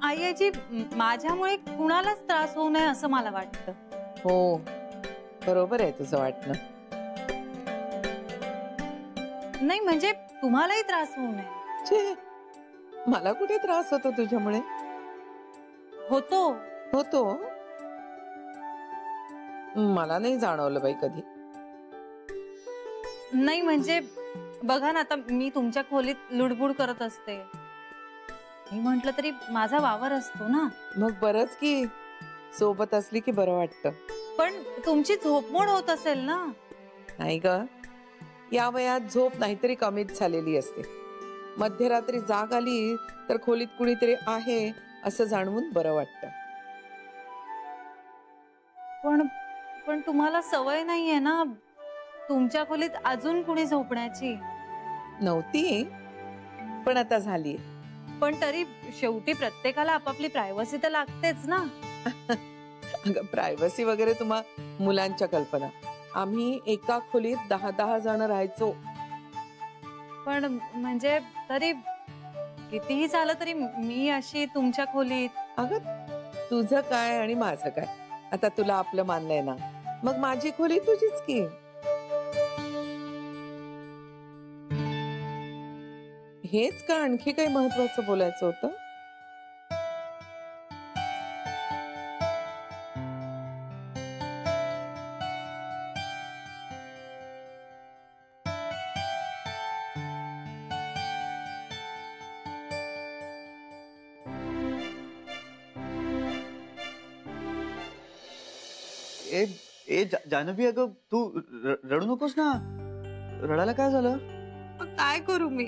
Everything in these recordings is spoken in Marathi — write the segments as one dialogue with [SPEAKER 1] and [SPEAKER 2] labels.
[SPEAKER 1] आई आजी माझ्यामुळे कुणालाच त्रास होऊ नये असं मला वाटतं.
[SPEAKER 2] हो बरोबर आहे तुझं वाटणं.
[SPEAKER 1] नाही म्हणजे तुम्हालाही त्रास होऊ नये.
[SPEAKER 2] छे, मला कुठे त्रास होतो तुझ्यामुळे?
[SPEAKER 1] होतो.
[SPEAKER 2] होतो? मला नाही जाणवलं बाई कधी.
[SPEAKER 1] नाही म्हणजे बघा ना, आता मी तुमच्या खोलीत लुडबुड करत असते, मी म्हंटल तरी माझा वावर असतो ना.
[SPEAKER 2] मग बरंच की सोबत असली की बरं वाटतं.
[SPEAKER 1] पण तुमची झोपमोड होत असेल ना.
[SPEAKER 2] नाही ग, या वयात झोप नाहीतरी कमीच झालेली असते. मध्यरात्री जाग आली तर खोलीत कुणीतरी आहे असं जाणवून बरं वाटतं.
[SPEAKER 1] पण तुम्हाला सवय नाहीये ना तुमच्या खोलीत अजून कुणी झोपण्याची.
[SPEAKER 2] नव्हती पण आता झाली.
[SPEAKER 1] पण तरी शेवटी प्रत्येकाला आपापली प्रायव्हसी तर लागतेच ना.
[SPEAKER 2] अगं प्रायव्हसी वगैरे तुम्हा मुलांच्या कल्पना. आम्ही एका खोलीत 10-10 जण राहायचो.
[SPEAKER 1] पण म्हणजे तरी कितीही झालं तरी मी अशी तुमच्या खोलीत.
[SPEAKER 2] अगं तुझं काय आणि माझं काय, आता तुला आपलं मानलंय ना, मग माझी खोली तुझीच की. हेच का आणखी काही महत्वाचं बोलायचं होतं?
[SPEAKER 3] जानवी अगं तू रडू नकोस ना. रडायला काय झालं?
[SPEAKER 1] काय करू मी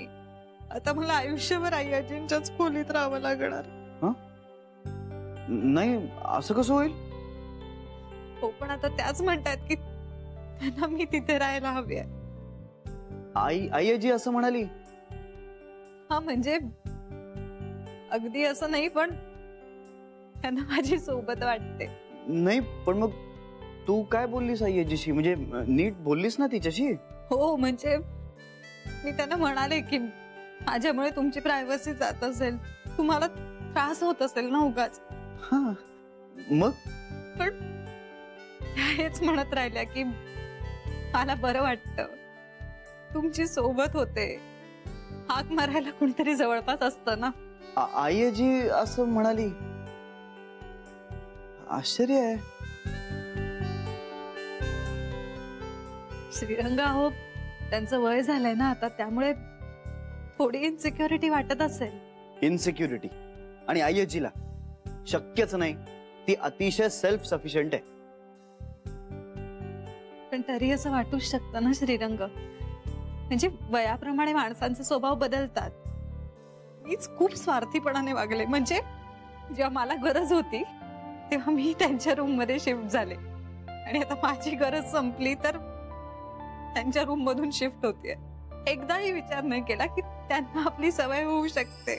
[SPEAKER 1] आता, मला आयुष्यभर आई आजींच्याच खोलीत राहावं लागणार.
[SPEAKER 3] नाही असं कसं होईल?
[SPEAKER 1] हो पण आता त्याच म्हणतात की त्यांना मी तिथे राहायला हवी आहे.
[SPEAKER 3] आई आजी असं म्हणाली?
[SPEAKER 1] हा म्हणजे अगदी असं नाही, पण त्यांना माझी सोबत वाटते.
[SPEAKER 3] नाही पण मग तू काय बोललीस आई आजीशी? म्हणजे नीट बोललीस ना तिच्याशी?
[SPEAKER 1] हो म्हणजे मी त्यांना म्हणाले की माझ्यामुळे तुमची प्रायव्हसी जात असेल, तुम्हाला त्रास होत असेल ना उगाच.
[SPEAKER 3] हा मग?
[SPEAKER 1] पण हेच म्हणत राहिल्या की मला बरं वाटतं, तुमची सोबत होते, हाक मारायला कोणतरी जवळपास असतं ना.
[SPEAKER 3] आई आजी असं म्हणाली? आश्चर्य आहे.
[SPEAKER 1] श्रीरंगा हो, त्यांचं वय झालंय ना आता, त्यामुळे थोडी इनसिक्युरिटी वाटत असेल.
[SPEAKER 3] इनसिक्युरिटी? आणि आई आजीला शक्यच नाही, ती अतिशय सेल्फ सफिशियंट आहे.
[SPEAKER 1] पण तरी असं वाटूच शकतं ना श्रीरंग, म्हणजे वयाप्रमाणे माणसांचे स्वभाव बदलतात. मीच खूप स्वार्थीपणाने वागले, म्हणजे जेव्हा मला गरज होती तेव्हा मी त्यांच्या रूम मध्ये शिफ्ट झाले, आणि आता माझी गरज संपली तर त्यांच्या रूम मधून शिफ्ट होतीये. एकदाही विचार नाही केला की त्यांना आपली सवय होऊ शकते.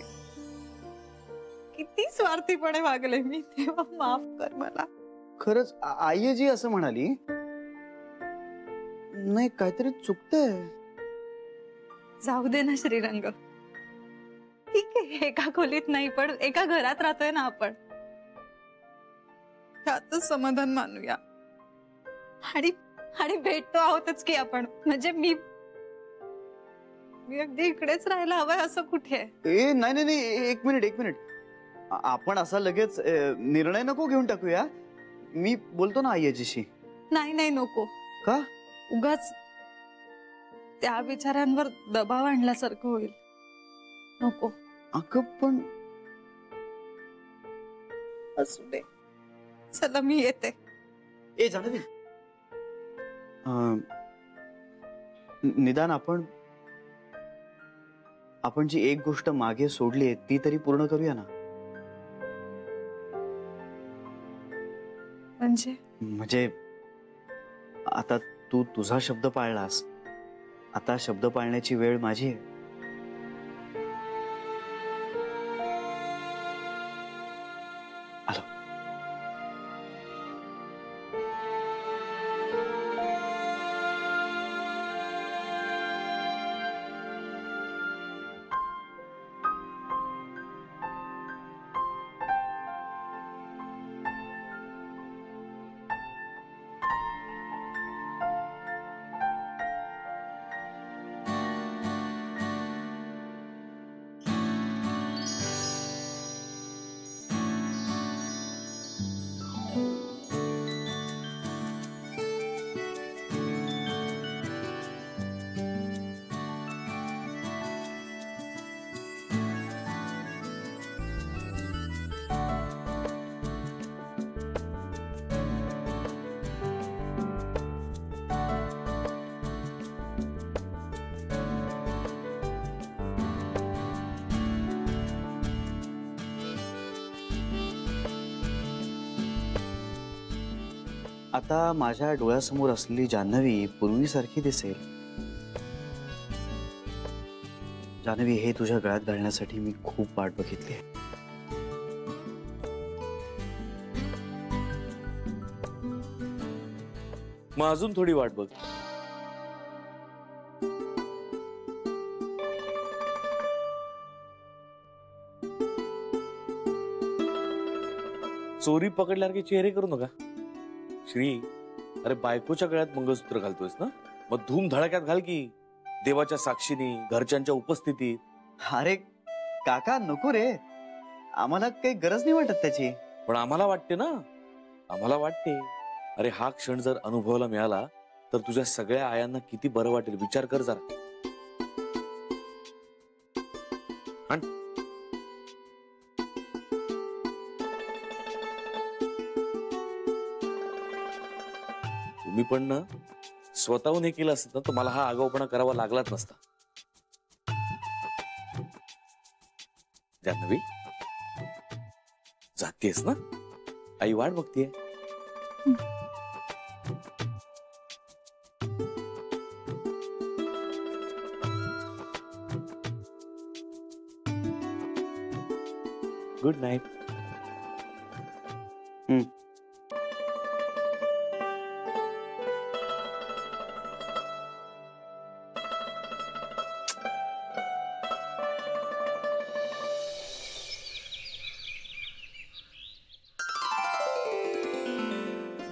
[SPEAKER 1] किती स्वार्थीपणे वागले मी, तेव्हा माफ कर मला.
[SPEAKER 3] खरंच आई आजी असं म्हणाली? नाही काहीतरी चुकतंय.
[SPEAKER 1] जाऊ दे ना श्रीरंग, ठीक आहे एका खोलीत नाही पण एका घरात राहतोय ना आपण, त्यातच समाधान मानूया. आणि भेटतो आहोतच की आपण, म्हणजे मी अगदी इकडेच राहायला हवंय असं कुठे आहे?
[SPEAKER 3] नाही एक मिनिट. आपण असा लगेच निर्णय नको घेऊन टाकूया. मी बोलतो ना आई आजीशी.
[SPEAKER 1] नाही नको.
[SPEAKER 3] का?
[SPEAKER 1] उगाच त्या विचारांवर दबाव आणल्यासारखं होईल, नको.
[SPEAKER 3] अगं पण
[SPEAKER 1] असू दे, चला मी येते.
[SPEAKER 3] जानवी, निदान आपण जी एक गोष्ट मागे सोडली आहे ती तरी पूर्ण करूया ना. म्हणजे आता तू तुझा शब्द पाळलास, आता शब्द पाळण्याची वेळ माझी आहे. आता माझ्या डोळ्यासमोर असलेली जान्हवी पूर्वीसारखी दिसेल. जान्हवी, हे तुझ्या गळ्यात घालण्यासाठी मी खूप वाट बघितली.
[SPEAKER 4] मग अजून थोडी वाट बघ. चोरी पकडल्यासारखे चेहरे करू नका. श्री, अरे बायकोच्या गळ्यात मंगळसूत्र घालतोयस ना, मग धूम धडाक्यात घाल की, देवाच्या साक्षीने, घरच्यांच्या उपस्थितीत.
[SPEAKER 3] अरे काका, नको रे, आम्हाला काही गरज नाही वाटत त्याची.
[SPEAKER 4] पण आम्हाला वाटते ना, आम्हाला वाटते. अरे हा क्षण जर अनुभवायला मिळाला तर तुझ्या सगळ्या आयांना किती बरं वाटेल, विचार कर जरा. तुम्ही पण ना स्वतःहून हे केलं असतं तर मला हा आगाऊपणा करावा लागलाच नसता. जान्हवी, जातेस ना, आई वाट बघतीये. Good night.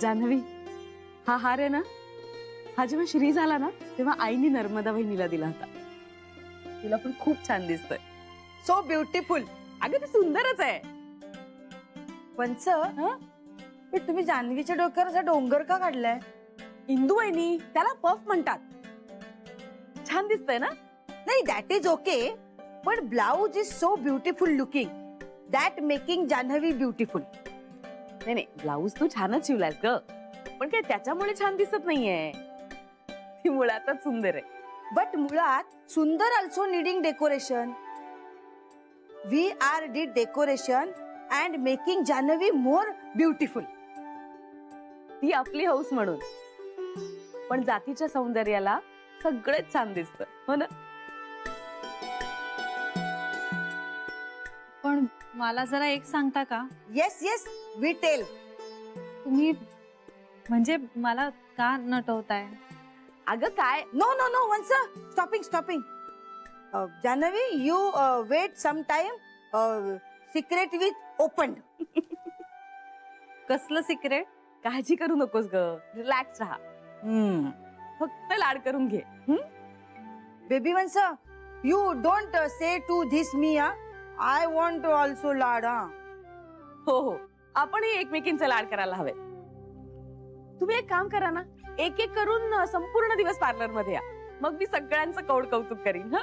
[SPEAKER 5] जान्हवी, हा हार आहे ना, हा जेव्हा श्री झाला ना तेव्हा आईने नर्मदा बहिणीला दिला होता. तुला पण खूप छान दिसतोय.
[SPEAKER 6] So beautiful.
[SPEAKER 5] अगं ते सुंदरच आहे.
[SPEAKER 6] पंच, पण तुम्ही जान्हवीच्या डोक्यावर असा डोंगर का काढलाय?
[SPEAKER 5] इंदू बहिणी, त्याला पफ म्हणतात. छान दिसतंय ना?
[SPEAKER 6] नाही, दॅट इज ओके, पण blouse is so beautiful looking, that making Jahnavi beautiful.
[SPEAKER 5] नाही नाही, ब्लाऊज तू छानच शिवलास ग, पण काय त्याच्यामुळे छान दिसत नाहीये. ती मुळातच सुंदर आहे.
[SPEAKER 6] बट मुळात सुंदर also needing decoration. We are did decoration and making Jahnavi more beautiful.
[SPEAKER 5] ती आपली हौस म्हणून, पण जातीच्या सौंदर्याला सगळेच छान दिसतं, हो ना?
[SPEAKER 1] पण मला जरा एक सांगता का?
[SPEAKER 6] Yes yes, we tell.
[SPEAKER 1] तुम्ही म्हणजे मला का नटवताय?
[SPEAKER 5] अगं काय,
[SPEAKER 6] no no no, once stopping stopping. Jahnavi, you wait some time. Secret with open.
[SPEAKER 1] कसलं सिक्रेट?
[SPEAKER 5] काळजी करू नकोस ग, रिलॅक्स राहा. फक्त लाड करून घे.
[SPEAKER 6] Baby once, you don't say to this me. I want also लाड.
[SPEAKER 5] हो हो, आपणही एकमेकींचे लाड करायला हवे. तुम्ही एक काम करा ना, एक एक करून संपूर्ण दिवस पार्लर मध्ये या, मग मी सगळ्यांचं कौड कौतुक करीन. हा,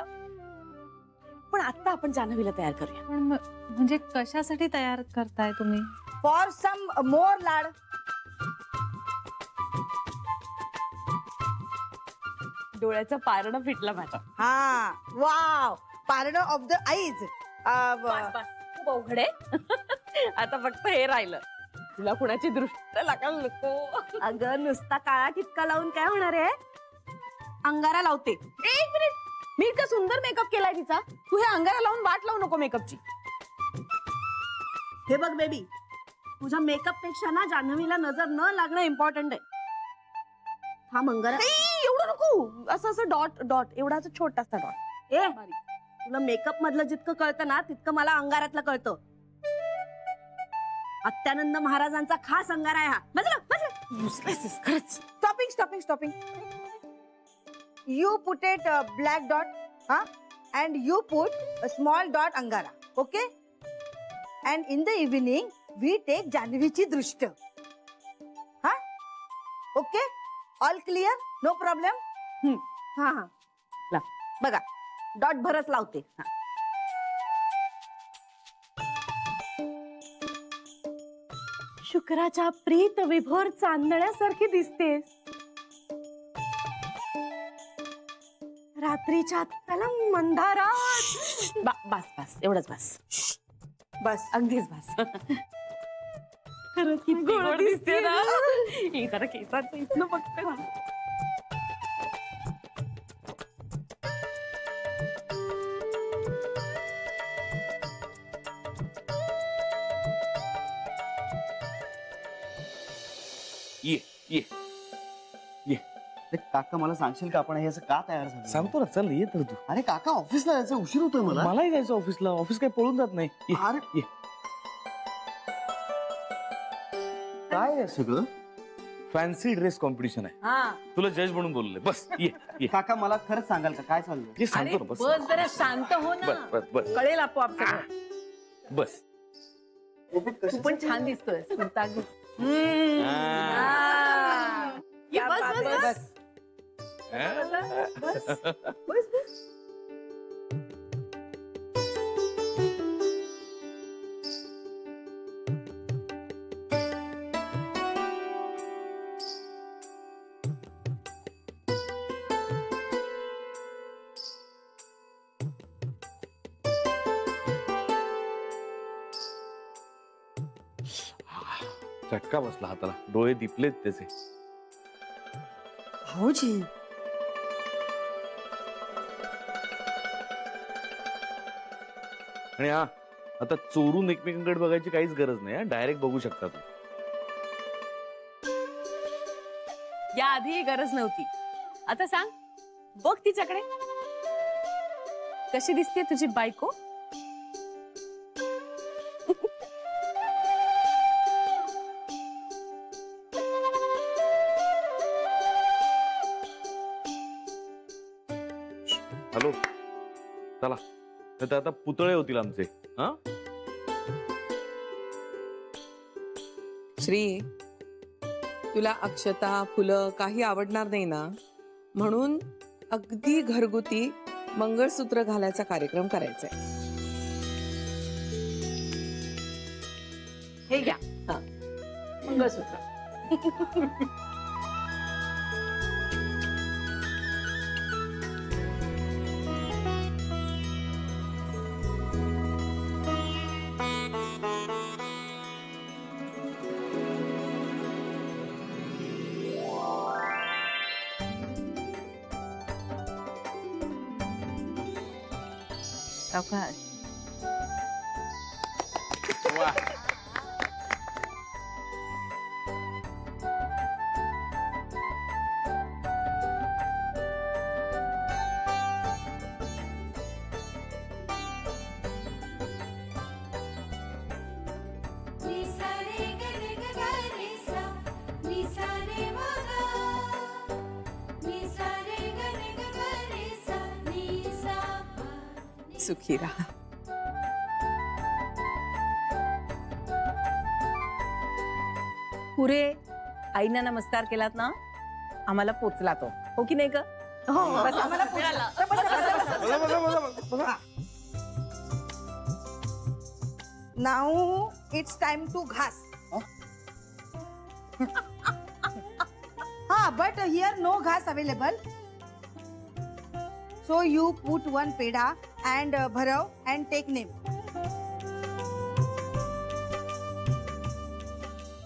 [SPEAKER 5] पण आता आपण जान्हवीला तयार करूया.
[SPEAKER 1] पण म्हणजे कशासाठी तयार करताय तुम्ही?
[SPEAKER 6] फॉर सम मोर लाड.
[SPEAKER 5] डोळ्याचं पारणं फिटलं माझं.
[SPEAKER 6] हा, वाव, पारणं ऑफ द आईज.
[SPEAKER 5] खूप अवघड आहे. आता फक्त हे राहिलं. तुला कुणाची दृष्ट लागायला नको.
[SPEAKER 6] अगं, नुसता काळा ठिपका लावून काय होणार आहे? अंगारा लावते.
[SPEAKER 5] एक मिनिट, मी इतका सुंदर मेकअप केलाय तिचा, तू हे अंगारा लावून वाट लावू नको मेकअपची.
[SPEAKER 6] हे बघ बेबी, तुझ्या मेकअप पेक्षा ना जान्हवीला नजर न लागणं इम्पॉर्टंट आहे. हा मंगरा
[SPEAKER 5] एवढं नको, असं असं डॉट डॉट, एवढा छोटासा डॉट.
[SPEAKER 6] ए, तुला मेकअप मधलं जितकं कळतं ना तितकं मला अंगारातलं कळतं. अत्यानंद महाराजांचा खास अंगारा आहे हा. Stopping stopping stopping. You put it black dot, हा, and you put a small dot अंगारा. Okay, and in the evening we take जान्हवीची दृष्ट. हा, okay, all clear, no problem.
[SPEAKER 5] हा हा, ला
[SPEAKER 6] बघा, डॉट भरच लावते.
[SPEAKER 5] शुक्राच्या प्रीत विभोर चांदण्यासारखी दिसतेस. रात्रीच्या तलम मंदारात. बस बस, एवढंच बस.
[SPEAKER 6] बस,
[SPEAKER 5] अगदीच बस. खरंच किती गोड दिसते ना. हे जरा केसांचं इथनं बघते ना.
[SPEAKER 4] ये ये
[SPEAKER 3] अरे काका मला सांगशील का आपण हे असं का तयार झालं?
[SPEAKER 4] सांगतो ना, चल ये तर तू.
[SPEAKER 3] अरे काका ऑफिसला जायचं उशीर होतोय मला.
[SPEAKER 4] मलाही जायचं ऑफिसला. ऑफिस काही पळून जात नाही. ये,
[SPEAKER 3] अरे
[SPEAKER 4] ये.
[SPEAKER 3] काय आहे सगळं?
[SPEAKER 4] फॅन्सी ड्रेस कॉम्पिटिशन आहे.
[SPEAKER 5] हा
[SPEAKER 4] तुला जज म्हणून बोलले. बस ये ये
[SPEAKER 3] काका मला खरंच सांगाल का काय चाललंय?
[SPEAKER 4] ये सांगतो ना. बस
[SPEAKER 5] बस जरा शांत हो ना.
[SPEAKER 4] बस बस बस
[SPEAKER 5] कळेल आपोआप सगळं.
[SPEAKER 4] बस.
[SPEAKER 5] तू पण छान दिसतोय. बस बस बस.
[SPEAKER 4] चटका बसला हाताला. डोळे दिपलेत त्याचे.
[SPEAKER 6] भाऊजी
[SPEAKER 4] आणि हा आता चोरून एकमेकांकडे बघायची काहीच गरज नाही. डायरेक्ट बघू शकता तू.
[SPEAKER 5] या आधी गरज नव्हती. आता सांग, बघ तिच्याकडे कशी दिसते तुझी बायको.
[SPEAKER 4] हॅलो, चला. नाही तर आता पुतळे होतील आमचे. हा
[SPEAKER 2] श्री, तुला अक्षता फुलं काही आवडणार नाही ना, म्हणून अगदी घरगुती मंगळसूत्र घालायचा कार्यक्रम करायचा आहे.
[SPEAKER 5] हे घ्या मंगळसूत्र. सावकाश.
[SPEAKER 4] वा.
[SPEAKER 2] सुखी राहा.
[SPEAKER 5] पुरे आईना नमस्कार केलात ना, आम्हाला पोचला तो. हो की नाही ग?
[SPEAKER 6] बस आम्हाला पोचला. तर बसा. Now it's time to घास. But here no घास available. So you put one peda and भरव and take name.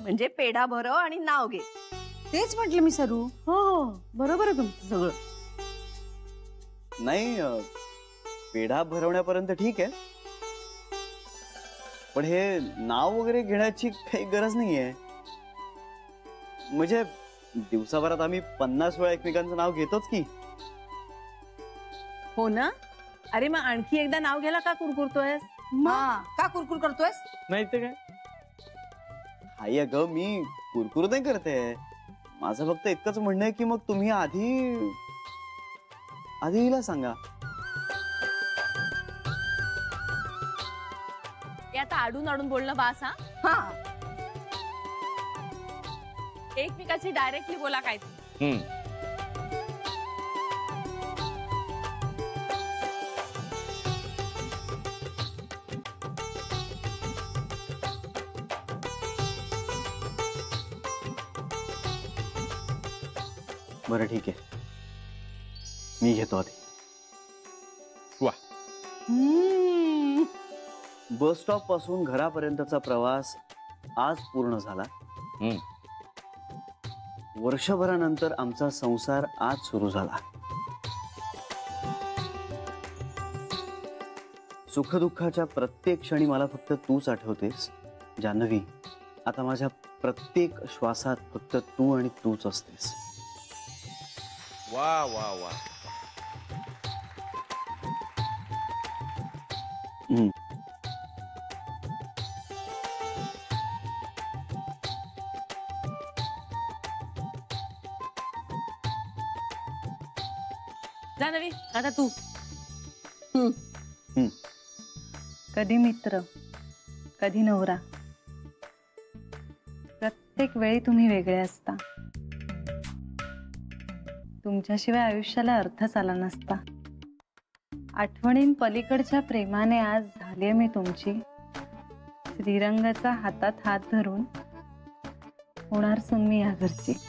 [SPEAKER 5] म्हणजे पेढा भरव आणि नाव घे.
[SPEAKER 6] तेच म्हटलं मी सरू.
[SPEAKER 5] हो बरोबर आहे तुमचं सगळं.
[SPEAKER 3] नाही पेढा भरवण्यापर्यंत ठीक आहे, पण हे नाव वगैरे घेण्याची काही गरज नाहीये. म्हणजे दिवसाभरात आम्ही 50 वेळा एकमेकांचं नाव घेतोच की.
[SPEAKER 5] हो ना. अरे मग आणखी एकदा नाव घ्यायला का कुरकुरतोयस?
[SPEAKER 6] का कुरकुर करतोयस?
[SPEAKER 4] नाही ते काय.
[SPEAKER 3] हाय अगं, मी कुरकुर नाही करते. माझं फक्त इतकंच म्हणणं आहे की मग तुम्ही आधी हिला सांगा.
[SPEAKER 5] हे आता आडून आडून बोलणं बास. हा एकमेकाची डायरेक्टली बोला काय ते.
[SPEAKER 3] बरं ठीक आहे, मी घेतो आधी.
[SPEAKER 4] वा.
[SPEAKER 3] बस स्टॉप पासून घरापर्यंतचा प्रवास आज पूर्ण झाला.
[SPEAKER 4] हम्म.
[SPEAKER 3] वर्षभरानंतर आमचा संसार आज सुरू झाला. सुखदुःखाच्या प्रत्येक क्षणी मला फक्त तूच आठवतेस जान्हवी. आता माझ्या प्रत्येक श्वासात फक्त तू आणि तूच असतेस.
[SPEAKER 4] वा वा वा.
[SPEAKER 3] हम्म.
[SPEAKER 5] जान्हवी आता तू.
[SPEAKER 1] कधी मित्र, कधी नवरा, प्रत्येक वेळी तुम्ही वेगळे असता. तुमच्याशिवाय आयुष्याला अर्थच आला नसता. आठवणीं पलीकडच्या प्रेमाने आज झालीये मी तुमची. श्रीरंगाचा हातात हात धरून होणार सून मी या घरची.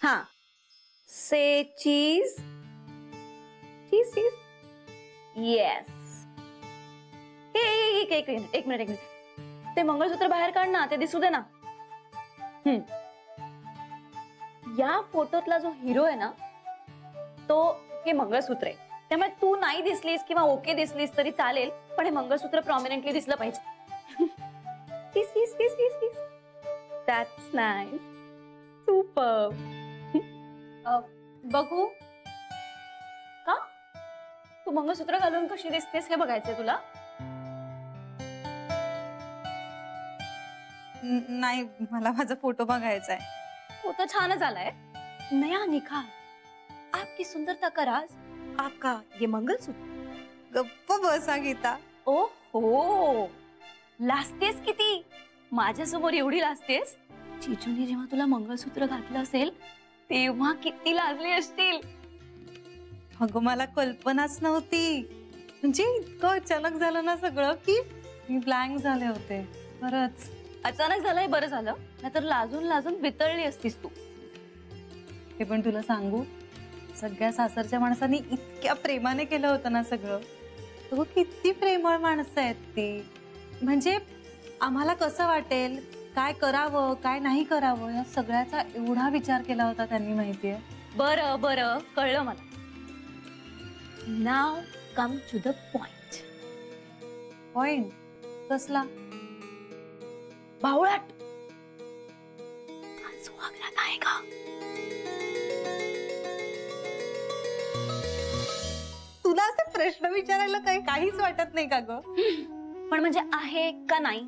[SPEAKER 5] हा से चीज. चीज चीज. येस. एक मिनिट. ते मंगळसूत्र बाहेर काढ ना, ते दिसू दे ना. या फोटोतला जो हिरो आहे ना, तो हे मंगळसूत्र आहे. त्यामुळे तू नाही दिसलीस किंवा ओके दिसलीस तरी चालेल, पण हे मंगळसूत्र प्रॉमिनेंटली दिसलं पाहिजे. That's nice. सुपर. बघू का तू मंगळसूत्र घालून कशी दिसतेस हे बघायचंय तुला.
[SPEAKER 1] नाही, मला माझा फोटो बघायचा आहे.
[SPEAKER 5] फोटो छानच आलाय. नया निखार. आपकी सुंदरता का राज आपका ये मंगलसूत्र.
[SPEAKER 1] गप्प बसा गीता.
[SPEAKER 5] ओ हो, लाजतेस किती. माझ्यासमोर एवढी लाजतेस. चिजूने जेव्हा तुला मंगळसूत्र घातलं असेल तेव्हा किती लाजली असतील.
[SPEAKER 1] अगं मला कल्पनाच नव्हती. म्हणजे इतकं अचानक झालं ना सगळं की मी ब्लँक झाले होते. खरंच
[SPEAKER 5] अचानक झालंय, बरं झालं. नाहीतर लाजून लाजून वितळली असतीस तू.
[SPEAKER 1] हे पण तुला सांगू, सगळ्या सासरच्या माणसांनी इतक्या प्रेमाने केलं होतं ना सगळं. अगं किती प्रेमळ माणसं आहेत ती. म्हणजे आम्हाला कसं वाटेल, काय करावं काय नाही करावं, या सगळ्याचा एवढा विचार केला होता त्यांनी. माहितीये.
[SPEAKER 5] बरं बरं, कळलं मला. नाव come to the point.
[SPEAKER 1] Point कसला?
[SPEAKER 5] भावळाट. सुहागरात आहे का?
[SPEAKER 1] तुला असे प्रश्न विचारायला काहीच वाटत नाही का ग?
[SPEAKER 5] पण म्हणजे आहे का नाही?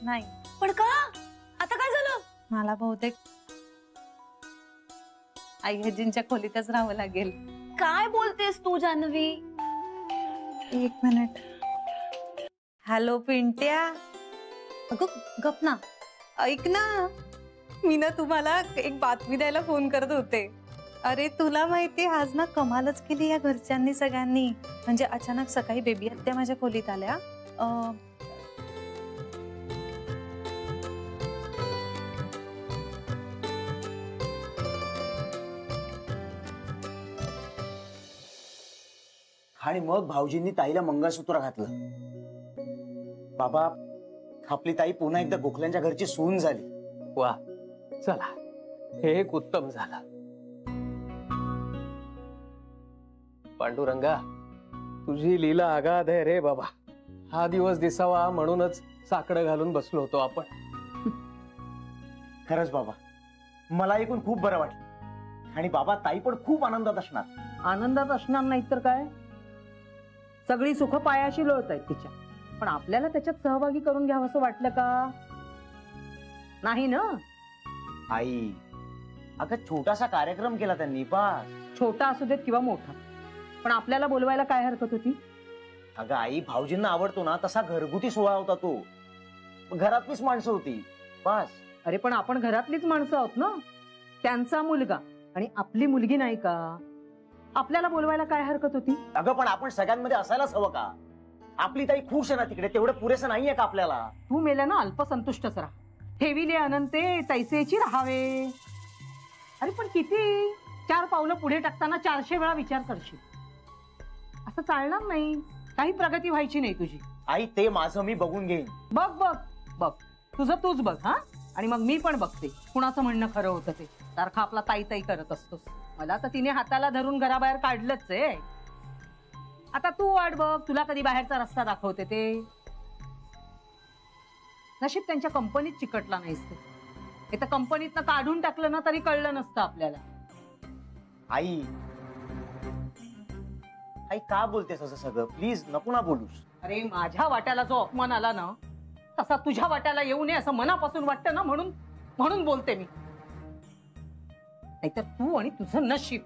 [SPEAKER 1] नाही.
[SPEAKER 5] पण का? आता काय झालं?
[SPEAKER 1] मला बहुतेक आई आजींच्या खोलीतच राहावं लागेल.
[SPEAKER 5] काय बोलतेस तू जान्हवी?
[SPEAKER 1] एक मिनिट. हॅलो पिंट्या. अगं गप ना. ऐक ना, मी ना तुम्हाला एक बातमी द्यायला फोन करत होते. अरे तुला माहिती, आज ना कमालच केली या घरच्यांनी सगळ्यांनी. म्हणजे अचानक सकाळी बेबी आत्या माझ्या खोलीत आल्या.
[SPEAKER 7] आणि मग भाऊजींनी ताईला मंगळसूत्र घातलं. बाबा, आपली ताई पुन्हा एकदा गोखल्यांच्या घरची सून झाली.
[SPEAKER 8] वा, चला, हे एक उत्तम झालं. पांडुरंगा, तुझी लीला अगाध आहे रे बाबा. हा दिवस दिसावा म्हणूनच साकडं घालून बसलो होतो आपण.
[SPEAKER 7] खरंच बाबा, मला ऐकून खूप बरं वाटलं. आणि बाबा, ताई पण खूप आनंदात असणार.
[SPEAKER 6] आनंदात असणार नाही तर काय. सगळी सुख पायाशी लोळत आहेत तिच्या. पण आपल्याला त्याच्यात सहभागी करून घ्यावं असं वाटलं का? नाही ना.
[SPEAKER 7] आई, अगं छोटासा कार्यक्रम केला त्यांनी. बस.
[SPEAKER 6] छोटा असू देत किंवा मोठा, पण आपल्याला बोलवायला काय हरकत होती?
[SPEAKER 7] अगं आई, भाऊजींना आवडतो ना तसा घरगुती सोहळा होता तो. घरातलीच माणसं होती. बस.
[SPEAKER 6] अरे पण आपण घरातलीच माणसं आहोत ना. त्यांचा मुलगा आणि आपली मुलगी नाही का? आपल्याला बोलवायला काय हरकत होती?
[SPEAKER 7] अगं पण आपण सगळ्यांमध्ये असायलाच हवं का? आपली ताई खुश आहे ना तिकडे, तेवढं पुरेसं नाहीये का आपल्याला?
[SPEAKER 6] तू मेल्यानं अल्पसंतुष्टच राहा, ठेविले अनंते तैसेची राहावे. अरे पण किती 4 पावलं पुढे टाकताना 400 वेळा विचार करशील. असं चालणार नाही, काही प्रगती व्हायची नाही तुझी.
[SPEAKER 7] आई ते माझं मी बघून घेईन.
[SPEAKER 6] बघ बघ बघ, तुझं तूच बघ. हा, आणि मग मी पण बघते कुणाचं म्हणणं खरं होतं ते. सारखा आपला ताई ताई करत असतोस. मला तर तिने हाताला धरून घराबाहेर काढलंच आहे. आता तू वाट बघ, तुला कधी बाहेरचा रस्ता दाखवते ते. नशीब त्यांच्या कंपनीत चिकटला नाहीस ते. इथं कंपनीतनं काढून टाकलं ना तरी कळलं नसतं आपल्याला.
[SPEAKER 7] आई आई का बोलतेस असं सगळं? प्लीज नको ना बोलूस.
[SPEAKER 6] अरे माझ्या वाट्याला जो अपमान आला ना, तसा तुझ्या वाट्याला येऊ नये असं मनापासून वाटतं ना, म्हणून बोलते मी. नाहीतर तू आणि तुझं नशीब.